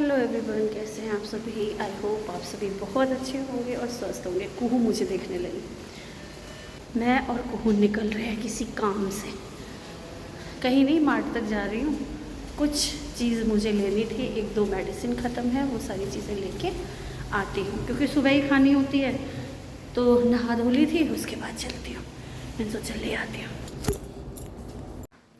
Hello everyone, कैसे हैं आप सभी। आई होप आप सभी बहुत अच्छे होंगे और स्वस्थ होंगे। कुहू मुझे देखने लगी। मैं और कुहू निकल रहे हैं किसी काम से, कहीं नहीं, मार्ट तक जा रही हूँ। कुछ चीज़ मुझे लेनी थी, एक दो मेडिसिन ख़त्म है, वो सारी चीज़ें लेके आती हूँ क्योंकि सुबह ही खानी होती है। तो नहा धो ली थी, उसके बाद चलती हूँ। मैंने सोचा ले आती हूँ।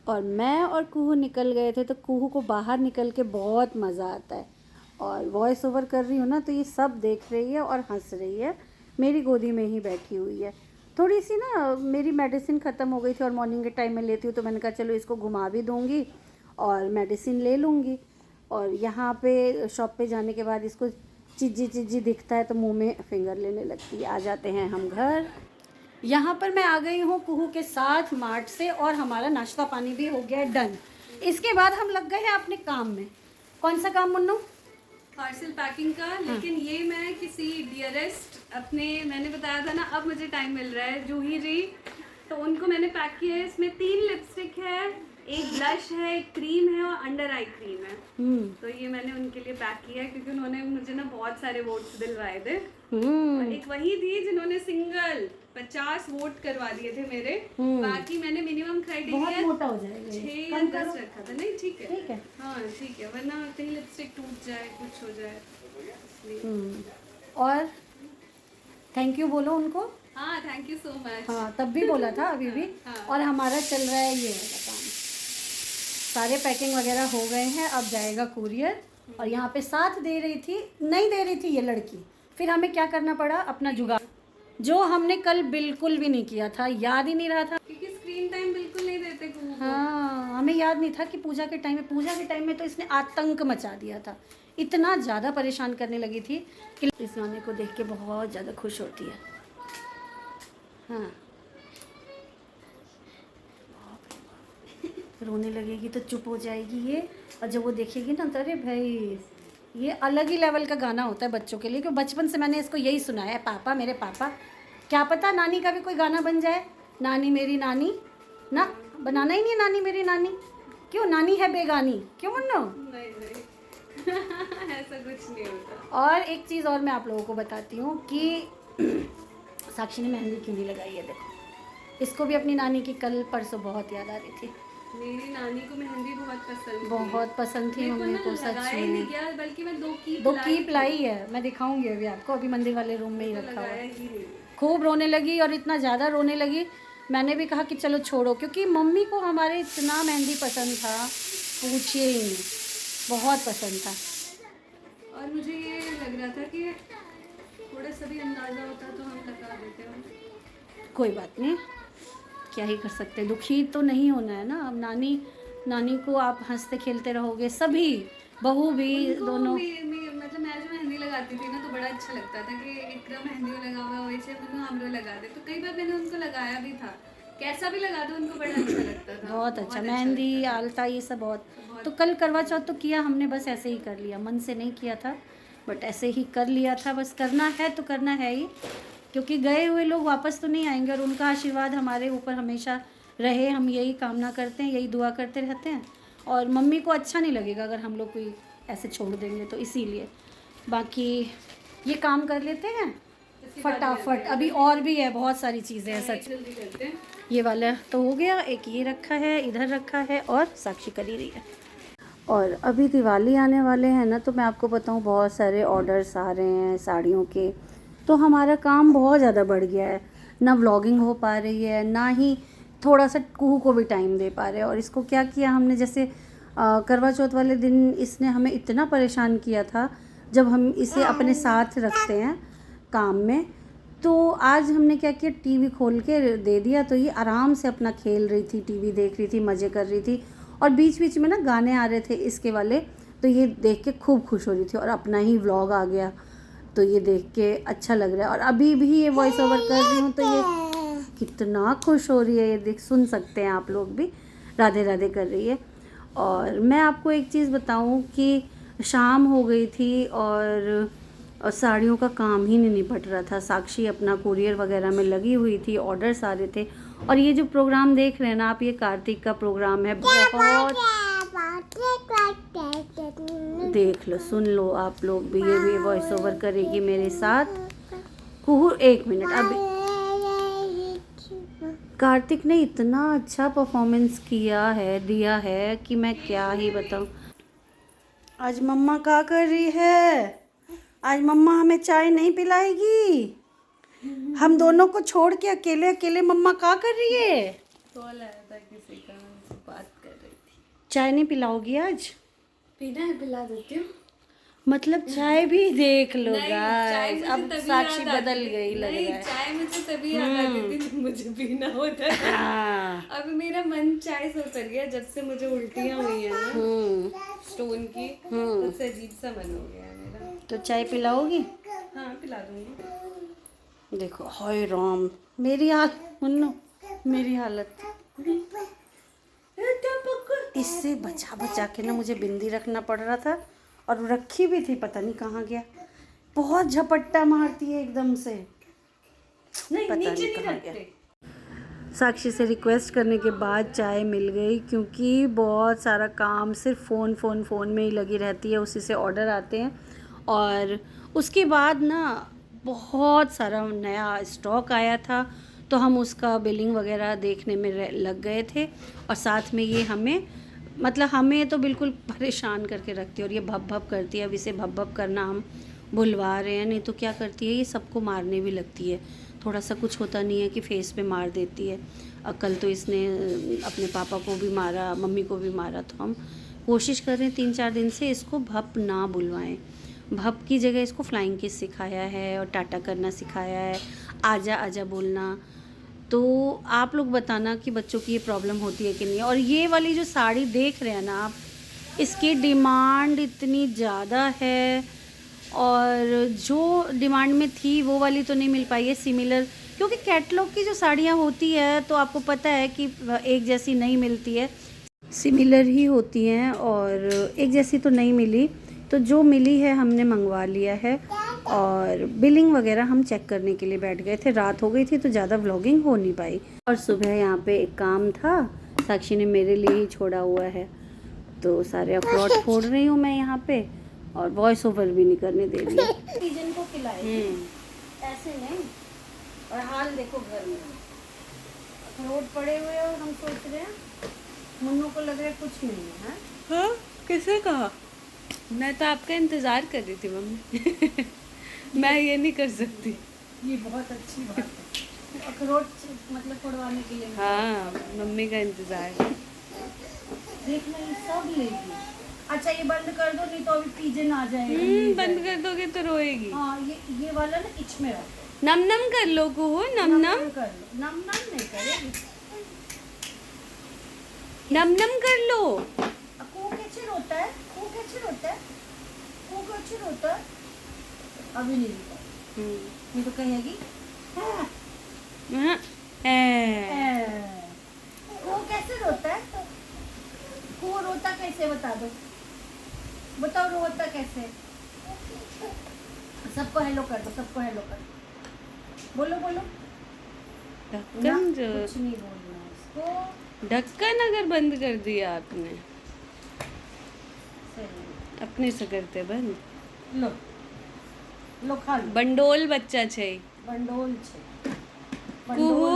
और मैं और कुहू निकल गए थे, तो कुहू को बाहर निकल के बहुत मज़ा आता है। और वॉइस ओवर कर रही हूँ ना, तो ये सब देख रही है और हंस रही है, मेरी गोदी में ही बैठी हुई है। थोड़ी सी ना मेरी मेडिसिन ख़त्म हो गई थी और मॉर्निंग के टाइम में लेती हूँ, तो मैंने कहा चलो इसको घुमा भी दूँगी और मेडिसिन ले लूँगी। और यहाँ पे शॉप पे जाने के बाद इसको चिज्जी चिज्जी दिखता है तो मुँह में फिंगर लेने लगती है। आ जाते हैं हम घर। यहाँ पर मैं आ गई हूँ कुहू के साथ मार्ट से, और हमारा नाश्ता पानी भी हो गया है डन। इसके बाद हम लग गए हैं अपने काम में। कौन सा काम मुन्नू? पार्सल पैकिंग का। लेकिन ये मैं किसी डियरेस्ट अपने, मैंने बताया था ना, अब मुझे टाइम मिल रहा है, जूही जी, तो उनको मैंने पैक किया है। इसमें 3 लिपस्टिक है, एक ब्लश है, एक क्रीम है और अंडर आई क्रीम है। तो ये मैंने उनके लिए पैक किया है क्योंकि उन्होंने मुझे ना बहुत सारे वोट्स दिलवाए थे। और एक वही थी जिन्होंने सिंगल 50 वोट करवा दिए थे मेरे। बाकी मैंने मिनिमम क्राइटेरिया मोटा हो जाएगा 6 या 10 रखा था। नहीं ठीक है, ठीक है, हाँ ठीक है, वरना कहीं लिपस्टिक टूट जाए, कुछ हो जाए। और थैंक यू बोलो उनको। हाँ थैंक यू सो मच। हाँ तब भी बोला था, अभी भी। हाँ। और हमारा चल रहा है ये वाला काम, सारे पैकिंग वगैरह हो गए हैं, अब जाएगा कुरियर। और यहाँ पे साथ दे रही थी, नहीं दे रही थी ये लड़की, फिर हमें क्या करना पड़ा, अपना जुगाड़, जो हमने कल बिल्कुल भी नहीं किया था, याद ही नहीं रहा था क्योंकि स्क्रीन टाइम बिल्कुल नहीं देते कुहू को। हाँ, हमें याद नहीं था कि पूजा के टाइम में तो इसने आतंक मचा दिया था। इतना ज़्यादा परेशान करने लगी थी कि इस गाने को देख के बहुत ज़्यादा खुश होती है। हाँ रोने लगेगी तो चुप हो जाएगी ये, और जब वो देखेगी ना तो अरे भाई, ये अलग ही लेवल का गाना होता है बच्चों के लिए। क्योंकि बचपन से मैंने इसको यही सुनाया है, पापा मेरे पापा। क्या पता नानी का भी कोई गाना बन जाए, नानी मेरी नानी। ना बनाना ही नहीं है नानी मेरी नानी, क्यों? नानी है बेगानी, क्यों मुन्नो? नहीं ऐसा कुछ नहीं होता। और एक चीज़ और मैं आप लोगों को बताती हूँ कि साक्षी ने मेहंदी क्यों नहीं लगाई है। देखो, इसको भी अपनी नानी की कल परसों बहुत याद आ रही थी। मेरी नानी को मेहंदी बहुत पसंद थी मम्मी को, सच में। गया, बल्कि मैं 2 कीप लाई है, मैं दिखाऊंगी अभी आपको, अभी मंदिर वाले रूम में ही रखा हुआ है। ही नहीं। खूब रोने लगी, और इतना ज़्यादा रोने लगी, मैंने भी कहा कि चलो छोड़ो, क्योंकि मम्मी को हमारे इतना मेहंदी पसंद था, पूछिए ही नहीं, बहुत पसंद था। और मुझे ये लग रहा था कि थोड़ा सा भी अंदाज़ा होता तो हम लगा देते हैं। कोई बात नहीं, क्या ही कर सकते हैं, दुखी तो नहीं होना है ना। अब नानी को आप हंसते खेलते रहोगे, सभी बहू भी दोनों। मतलब मैं जो मेहंदी लगाती थी ना, तो बड़ा अच्छा लगता था कि इकरा मेहंदी लगा हुआ है, वैसे हमरो लगा दे। तो कई बार मैंने उनको लगाया भी था, कैसा भी लगा दो उनको बड़ा अच्छा लगता था। बहुत अच्छा, मेहंदी आलता ये सब बहुत। तो कल करवा चौथ तो किया हमने, बस ऐसे ही कर लिया, मन से नहीं किया था, बट ऐसे ही कर लिया था। बस करना है तो करना है ही, क्योंकि गए हुए लोग वापस तो नहीं आएंगे, और उनका आशीर्वाद हमारे ऊपर हमेशा रहे, हम यही कामना करते हैं, यही दुआ करते रहते हैं। और मम्मी को अच्छा नहीं लगेगा अगर हम लोग कोई ऐसे छोड़ देंगे, तो इसीलिए। बाकी ये काम कर लेते हैं फटाफट, अभी और भी है, बहुत सारी चीज़ें हैं सच। जल्दी करते हैं। ये वाला तो हो गया, एक ये रखा है, इधर रखा है, और साक्षी कर ही रही है। और अभी दिवाली आने वाले हैं ना, तो मैं आपको बताऊं, बहुत सारे ऑर्डर्स आ रहे हैं साड़ियों के, तो हमारा काम बहुत ज़्यादा बढ़ गया है। ना व्लॉगिंग हो पा रही है, ना ही थोड़ा सा कुहू को भी टाइम दे पा रहे हैं। और इसको क्या किया हमने, जैसे करवा चौथ वाले दिन इसने हमें इतना परेशान किया था, जब हम इसे अपने साथ रखते हैं काम में, तो आज हमने क्या किया, टीवी खोल के दे दिया, तो ये आराम से अपना खेल रही थी, टीवी देख रही थी, मज़े कर रही थी। और बीच बीच में ना गाने आ रहे थे इसके वाले, तो ये देख के खूब खुश हो रही थी। और अपना ही व्लॉग आ गया, तो ये देख के अच्छा लग रहा है। और अभी भी ये वॉइस ओवर कर रही हूँ, तो ये कितना खुश हो रही है, ये देख, सुन सकते हैं आप लोग भी, राधे राधे कर रही है। और मैं आपको एक चीज़ बताऊँ कि शाम हो गई थी और साड़ियों का काम ही नहीं निपट रहा था। साक्षी अपना कुरियर वगैरह में लगी हुई थी, ऑर्डर्स आ रहे थे। और ये जो प्रोग्राम देख रहे हैं ना आप, ये कार्तिक का प्रोग्राम है। बहुत देख लो, सुन लो आप लोग भी, ये भी वॉइस ओवर करेगी मेरे साथ। कुहू 1 मिनट अभी। कार्तिक ने इतना अच्छा परफॉर्मेंस दिया है कि मैं क्या ही बताऊं। आज मम्मा क्या कर रही है? आज मम्मा हमें चाय नहीं पिलाएगी। हम दोनों को छोड़ के अकेले अकेले मम्मा क्या कर रही है? कॉल आया था किसी का, उनसे बात कर रही थी। चाय नहीं पिलाओगी आज? पीना है, पिला देती हूँ। मतलब चाय भी देख लो नहीं, चाय गाइस, मुझे अब तभी साक्षी याद आती बदल थी। गई लग नहीं, रहा है। चाय मुझे तभी याद आती थी जब मुझे पीना होता था। हाँ। अब मेरा मन चाय से उतर गया जब से मुझे उल्टियाँ हुई हैं ना स्टोन की, तब से अजीब सा मन हो गया है मेरा। तो चाय पिलाओगी? हाँ, पिला दूंगी। देखो, हाय राम, मेरी हालत मुन्नो, मेरी हालत। इससे बचा बचा के ना मुझे बिंदी रखना पड़ रहा था, और रखी भी थी, पता नहीं कहाँ गया। बहुत झपट्टा मारती है एकदम से, नहीं, पता नीचे नहीं नहीं कहाँ रखते। साक्षी से रिक्वेस्ट करने के बाद चाय मिल गई, क्योंकि बहुत सारा काम सिर्फ फ़ोन में ही लगी रहती है, उसी से ऑर्डर आते हैं। और उसके बाद ना बहुत सारा नया स्टॉक आया था, तो हम उसका बिलिंग वगैरह देखने में लग गए थे। और साथ में ये हमें तो बिल्कुल परेशान करके रखती है, और ये भब भब करती है। अब इसे भब भब करना हम भुलवा रहे हैं, नहीं तो क्या करती है, ये सबको मारने भी लगती है। थोड़ा सा कुछ होता नहीं है कि फेस पे मार देती है। कल तो इसने अपने पापा को भी मारा, मम्मी को भी मारा। तो हम कोशिश कर रहे हैं 3-4 दिन से इसको भप ना बुलवाएं। भप की जगह इसको फ्लाइंग किस सिखाया है, और टाटा करना सिखाया है, आजा आजा बोलना। तो आप लोग बताना कि बच्चों की ये प्रॉब्लम होती है कि नहीं। और ये वाली जो साड़ी देख रहे हैं ना आप, इसकी डिमांड इतनी ज़्यादा है, और जो डिमांड में थी वो वाली तो नहीं मिल पाई है सिमिलर, क्योंकि कैटलॉग की जो साड़ियाँ होती है तो आपको पता है कि एक जैसी नहीं मिलती है, सिमिलर ही होती हैं, और एक जैसी तो नहीं मिली। तो जो मिली है हमने मंगवा लिया है, और बिलिंग वगैरह हम चेक करने के लिए बैठ गए थे। रात हो गई थी तो ज़्यादा व्लॉगिंग हो नहीं पाई। और सुबह यहाँ पे एक काम था, साक्षी ने मेरे लिए ही छोड़ा हुआ है, तो सारे अखरोट फोड़ रही हूँ मैं यहाँ पे, और वॉइस ओवर भी नहीं करने दे रही। पिजन को खिलाए ऐसे नहीं। और हाल देखो घर में अखरोट पड़े हुए, और हम सोच रहे हैं, मुन्नू को लग रहा है कुछ नहीं है। हाँ, किसने कहा? मैं तो आपका इंतजार कर रही थी मम्मी। मैं ये नहीं कर सकती। ये बहुत अच्छी बात है, अखरोट मतलब फोड़वाने के लिए। हाँ, मम्मी का इंतजार। देखना ये सब लेगी। अच्छा ये बंद कर दो, नहीं तो अभी पिजन आ जाएगा। बंद कर दोगे तो रोएगी। हाँ, ये वाला ना इच में रखो। नम नम कर लो कुहू, नम नम कर लो। नम नम नहीं करेगी, नम नम कर लो। कू कैसे रोता है, कू कैसे रोता है, कू कैसे रोता है। अभी नहीं रोता, नहीं तो कहेगी हाँ। वो कैसे रोता है, वो रोता कैसे बता दो, बताओ रोता कैसे। सबको हेलो कर दो, सबको हेलो कर दो, बोलो बोलो। ढक्कन जो कुछ नहीं बोलना इसको। ढक्कन अगर बंद कर दिया आपने, सही। अपने से करते बंद। लो लो खा लो। बंडोल बच्चा छे बंडोल छे। कुहू।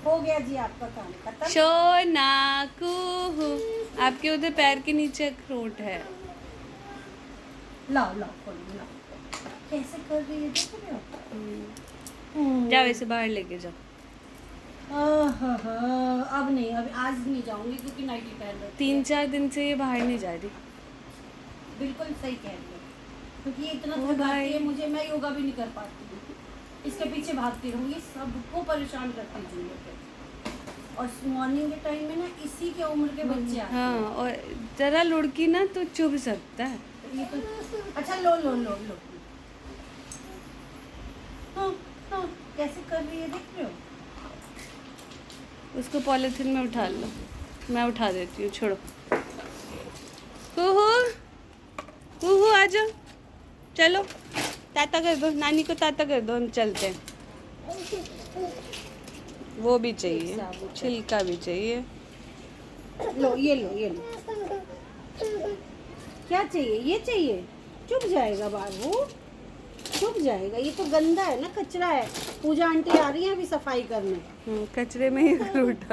हो गया जी आपका काम खत्म। शोना कुहू, आपके उधर पैर के नीचे अखरोट है। लाओ लाओ खोलो, लाओ। कैसे कर रही है देख रहे हो। जाओ इसे बाहर लेके जाओ। अब नहीं, अब आज नहीं जाऊंगी क्योंकि नाइटी पहन रही। 3-4 दिन से ये बाहर नहीं जा रही। बिल्कुल सही कह रही है, क्योंकि ये इतना ओ भाई। थकाती है मुझे, मैं योगा भी नहीं कर पाती हूँ, इसके पीछे भागती रहूँ, ये सबको परेशान करती है जुम्मे। और मॉर्निंग के टाइम में ना इसी के उम्र के बच्चे आते हैं। हाँ, और जरा लुढ़की ना तो चुभ सकता है। ये तो अच्छा लो लो लो लो। हाँ, हाँ, कैसे कर रही है देख रहे हो। उसको पॉलिथीन में उठा लो, मैं उठा देती हूँ, छोड़ो। कुहू कुहू आ जाओ, चलो ताता कर दो, नानी को ताता कर दो, हम चलते हैं। वो भी एक चाहिए, साबुत छिलका भी चाहिए। लो ये लो ये लो। क्या चाहिए? ये चाहिए? चुप जाएगा बाबू, चुप जाएगा। ये तो गंदा है ना, कचरा है। पूजा आंटी आ रही है अभी सफाई करने। कचरे में ही फ्रूट।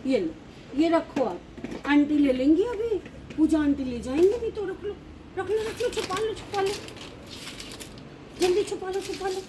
ये लो, ये रखो आप, आंटी ले लेंगी अभी, पूजा आंटी ले जाएंगे भी तो रख लो, रख लो, रख लो, छुपा लो, छुपा लो, जल्दी छुपा लो, छुपा लो।